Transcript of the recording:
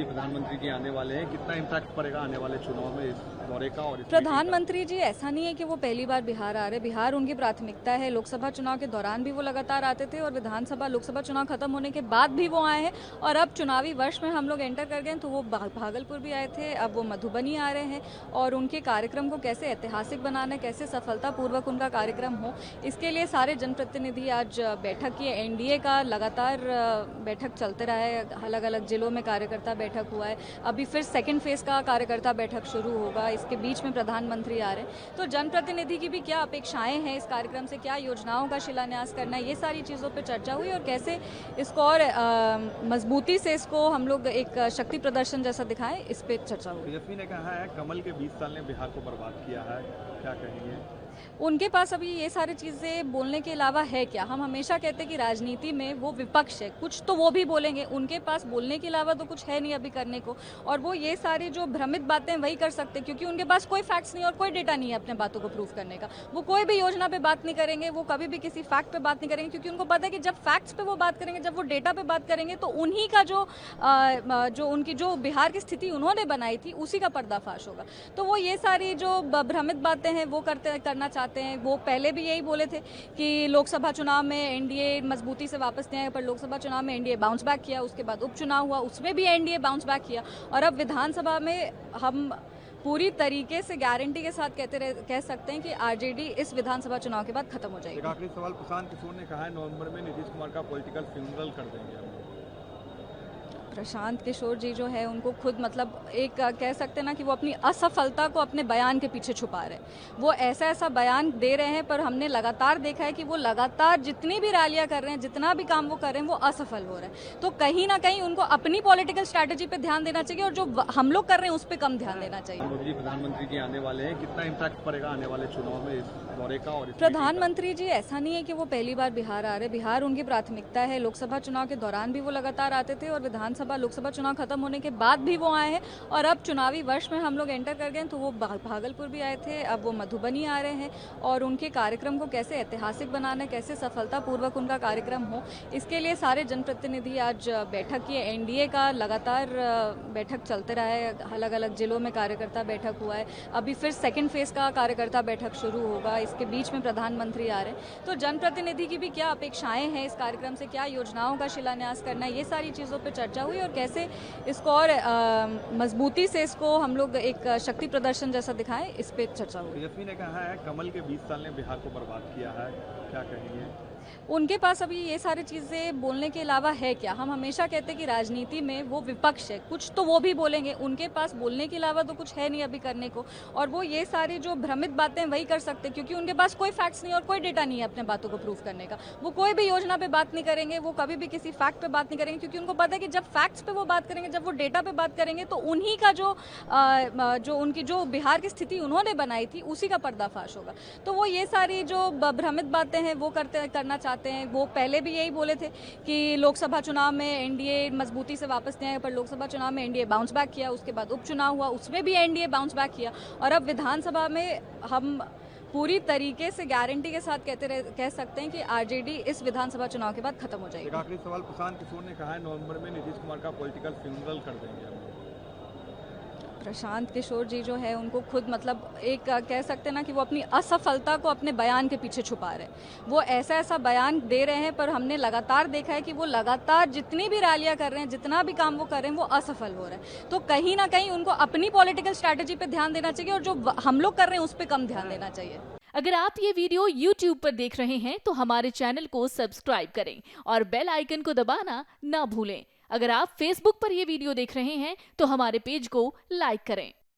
जी प्रधानमंत्री जी आने वाले हैं, कितना इम्पैक्ट पड़ेगा आने वाले चुनाव में इस दौरे का और इस प्रधानमंत्री जी ऐसा नहीं है कि वो पहली बार बिहार आ रहे। बिहार उनकी प्राथमिकता है। लोकसभा चुनाव के दौरान भी वो लगातार आते थे और विधानसभा लोकसभा चुनाव खत्म होने के बाद भी वो आए हैं। और अब चुनावी वर्ष में हम लोग एंटर कर गए, तो वो भागलपुर भी आए थे, अब वो मधुबनी आ रहे हैं। और उनके कार्यक्रम को कैसे ऐतिहासिक बनाना, कैसे सफलतापूर्वक उनका कार्यक्रम हो, इसके लिए सारे जनप्रतिनिधि आज बैठक किए। एनडीए का लगातार बैठक चलते रहा है, अलग अलग जिलों में कार्यकर्ता बैठक हुआ है। अभी फिर सेकेंड फेज का कार्यकर्ता बैठक शुरू होगा, इसके बीच में प्रधानमंत्री आ रहे हैं। तो जनप्रतिनिधि की भी क्या अपेक्षाएं हैं इस कार्यक्रम से, क्या योजनाओं का शिलान्यास करना है, ये सारी चीज़ों पर चर्चा हुई। और कैसे इसको और मजबूती से इसको हम लोग एक शक्ति प्रदर्शन जैसा दिखाएं, इस पर चर्चा हुई। तेजस्वी ने कहा है कमल के 20 साल ने बिहार को बर्बाद किया है, क्या कहेंगे? उनके पास अभी ये सारी चीज़ें बोलने के अलावा है क्या? हम हमेशा कहते हैं कि राजनीति में वो विपक्ष है, कुछ तो वो भी बोलेंगे। उनके पास बोलने के अलावा तो कुछ है नहीं अभी करने को। और वो ये सारी जो भ्रमित बातें वही कर सकते हैं, क्योंकि उनके पास कोई फैक्ट्स नहीं और कोई डेटा नहीं है अपने बातों को प्रूव करने का। वो कोई भी योजना पे बात नहीं करेंगे, वो कभी भी किसी फैक्ट पे बात नहीं करेंगे, क्योंकि उनको पता है कि जब फैक्ट्स पे वो बात करेंगे, जब वो डेटा पे बात करेंगे, तो उन्हीं का जो उनकी जो बिहार की स्थिति उन्होंने बनाई थी उसी का पर्दाफाश होगा। तो वो ये सारी जो भ्रमित बातें हैं वो करना चाहते हैं। वो पहले भी यही बोले थे कि लोकसभा चुनाव में एनडीए मजबूती से वापस नहीं आएगा, पर लोकसभा चुनाव में एनडीए बाउंस बैक किया। उसके बाद उपचुनाव हुआ, उसमें भी एनडीए बाउंस बैक किया। और अब विधानसभा में हम पूरी तरीके से गारंटी के साथ कह सकते हैं कि आरजेडी इस विधानसभा चुनाव के बाद खत्म हो जाएगी। एक आखिरी सवाल, प्रशांत किशोर ने कहा है नवंबर में नीतीश कुमार का पॉलिटिकल फ्यूनरल कर देंगे हम। प्रशांत किशोर जी जो है उनको खुद मतलब एक कह सकते हैं ना कि वो अपनी असफलता को अपने बयान के पीछे छुपा रहे हैं। वो ऐसा ऐसा बयान दे रहे हैं, पर हमने लगातार देखा है कि वो लगातार जितनी भी रैलियां कर रहे हैं, जितना भी काम वो कर रहे हैं, वो असफल हो रहे हैं। तो कहीं ना कहीं उनको अपनी पॉलिटिकल स्ट्रैटेजी पे ध्यान देना चाहिए और जो हम लोग कर रहे हैं उस पर कम ध्यान देना चाहिए। मोदी जी प्रधानमंत्री जी आने वाले हैं, कितना इम्पैक्ट पड़ेगा आने वाले चुनाव में इस दौरे का और इस प्रधानमंत्री जी ऐसा नहीं है कि वो पहली बार बिहार आ रहे। बिहार उनकी प्राथमिकता है। लोकसभा चुनाव के दौरान भी वो लगातार आते थे और विधानसभा लोकसभा चुनाव खत्म होने के बाद भी वो आए हैं। और अब चुनावी वर्ष में हम लोग एंटर कर गए, तो वो भागलपुर भी आए थे, अब वो मधुबनी आ रहे हैं। और उनके कार्यक्रम को कैसे ऐतिहासिक बनाना, कैसे सफलतापूर्वक उनका कार्यक्रम हो, इसके लिए सारे जनप्रतिनिधि आज बैठक किए। एनडीए का लगातार बैठक चलते रहा है, अलग अलग जिलों में कार्यकर्ता बैठक हुआ है। अभी फिर सेकेंड फेज का कार्यकर्ता बैठक शुरू होगा, इसके बीच में प्रधानमंत्री आ रहे हैं। तो जनप्रतिनिधि की भी क्या अपेक्षाएं हैं इस कार्यक्रम से, क्या योजनाओं का शिलान्यास करना है, ये सारी चीज़ों पर चर्चा हुई। और कैसे इसको और मजबूती से इसको हम लोग एक शक्ति प्रदर्शन जैसा दिखाएं, इस पे चर्चा हुई। तेजस्वी ने कहा है कमल के 20 साल ने बिहार को बर्बाद किया है, क्या कहेंगे? उनके पास अभी ये सारी चीज़ें बोलने के अलावा है क्या? हम हमेशा कहते हैं कि राजनीति में वो विपक्ष है, कुछ तो वो भी बोलेंगे। उनके पास बोलने के अलावा तो कुछ है नहीं अभी करने को। और वो ये सारी जो भ्रमित बातें वही कर सकते हैं, क्योंकि उनके पास कोई फैक्ट्स नहीं और कोई डेटा नहीं है अपने बातों को प्रूव करने का। वो कोई भी योजना पे बात नहीं करेंगे, वो कभी भी किसी फैक्ट पे बात नहीं करेंगे, क्योंकि उनको पता है कि जब फैक्ट्स पे वो बात करेंगे, जब वो डेटा पे बात करेंगे, तो उन्हीं का जो उनकी जो बिहार की स्थिति उन्होंने बनाई थी उसी का पर्दाफाश होगा। तो वो ये सारी जो भ्रमित बातें हैं वो करना चाहते हैं। वो पहले भी यही बोले थे कि लोकसभा चुनाव में एनडीए मजबूती से वापस नहीं आएगा, पर लोकसभा चुनाव में एनडीए बाउंस बैक किया। उसके बाद उपचुनाव हुआ, उसमें भी एनडीए बाउंस बैक किया। और अब विधानसभा में हम पूरी तरीके से गारंटी के साथ कह सकते हैं कि आरजेडी इस विधानसभा चुनाव के बाद खत्म हो जाएगी। एक आखिरी सवाल, प्रशांत किशोर ने कहा है नवंबर में नीतीश कुमार का पॉलिटिकल फ्यूनरल कर देंगे हम। प्रशांत किशोर जी जो है उनको खुद मतलब एक कह सकते हैं ना कि वो अपनी असफलता को अपने बयान के पीछे छुपा रहे हैं। वो ऐसा ऐसा बयान दे रहे हैं, पर हमने लगातार देखा है कि वो लगातार जितनी भी रैलियां कर रहे हैं, जितना भी काम वो कर रहे हैं, वो असफल हो रहे हैं। तो कहीं ना कहीं उनको अपनी पॉलिटिकल स्ट्रैटेजी पे ध्यान देना चाहिए और जो हम लोग कर रहे हैं उस पर कम ध्यान देना चाहिए। अगर आप ये वीडियो YouTube पर देख रहे हैं तो हमारे चैनल को सब्सक्राइब करें और बेल आइकन को दबाना ना भूलें। अगर आप Facebook पर ये वीडियो देख रहे हैं तो हमारे पेज को लाइक करें।